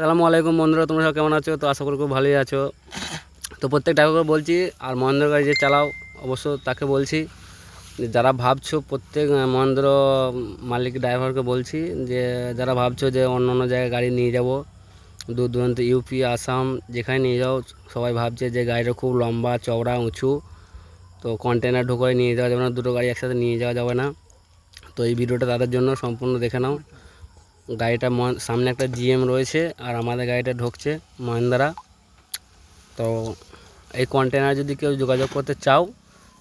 আসসালামু আলাইকুম বন্ধুরা, তোমরা সব কেমন আছো? তো আশা করি খুব ভালোই আছো। তো প্রত্যেকটাকে বলছি, আর মহেন্দ্র গাড়ি যে চালাও অবশ্য তাকে বলছি যে যারা ভাবছো, প্রত্যেক মহেন্দ্র মালিক ড্রাইভারকে বলছি যে যারা ভাবছো যে অন্য অন্য জায়গায় গাড়ি নিয়ে যাব, দূর দূরান্ত ইউপি আসাম যেখানে নিয়ে যাও, সবাই ভাবছে যে গাড়িটা খুব লম্বা চওড়া উঁচু, তো কন্টেনার ঢোকায় নিয়ে যাওয়া যাবে না, দুটো গাড়ি একসাথে নিয়ে যাওয়া যাবে না। তো এই ভিডিওটা তাদের জন্য সম্পূর্ণ দেখে নাও। গাড়িটা সামনে একটা জিএম রয়েছে আর আমাদের গাড়িটা ঢুকছে মহিন্দ্রা। তো এই কন্টেনার যদি কেউ যোগাযোগ করতে চাও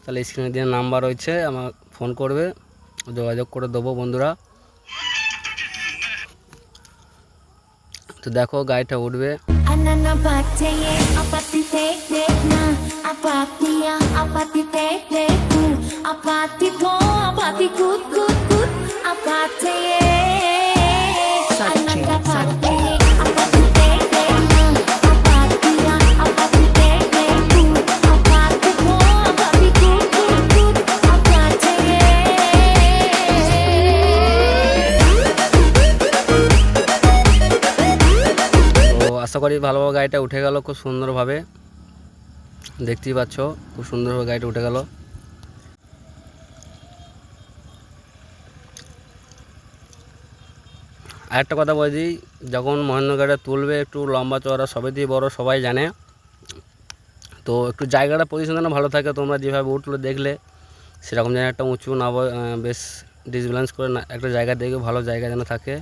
তাহলে স্ক্রিনে দিয়ে নাম্বার রয়েছে, আমার ফোন করবে, যোগাযোগ করে দেবো বন্ধুরা। তো দেখো গাড়িটা উঠবে। আশা করি ভালোভাবে গাড়িটা উঠে গেল, খুব সুন্দরভাবে দেখতেই পাচ্ছ, খুব সুন্দরভাবে গাড়িটা উঠে গেল। আরেকটা কথা বলে দিই, যখন মহেন্দ্র গাড়িটা তুলবে একটু লম্বা চওড়া সবে দিয়ে বড় সবাই জানে, তো একটু জায়গাটা পজিশন যেন ভালো থাকে। তোমরা যেভাবে উঠলো দেখলে সেরকম যেন একটা উঁচু না, বেশ ডিসব্যালেন্স করে না, একটা জায়গা দেখে ভালো জায়গা যেন থাকে।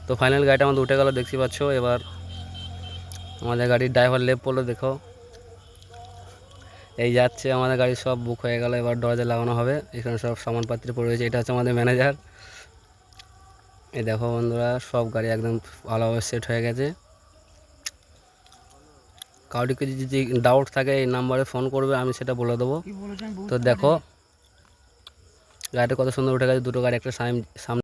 তো ফাইনাল গাড়িটা আমাদের উঠে গেল দেখতে পাচ্ছ। এবার আমাদের গাড়ির ড্রাইভার লেপ পড়লো, দেখো এই যাচ্ছে। আমাদের গাড়ি সব বুক হয়ে গেল, এবার দরজা লাগানো হবে। এখানে সব সামানপাত্র পড়ে রয়েছে, এটা হচ্ছে আমাদের ম্যানেজার। এই দেখো বন্ধুরা, সব গাড়ি একদম ভালোভাবে সেট হয়ে গেছে। কাউকে যদি ডাউট থাকে এই নাম্বারে ফোন করবে, আমি সেটা বলে দেবো। তো দেখো গাড়িটা কত সুন্দর উঠে গেছে, দুটো গাড়ি একটা সামনে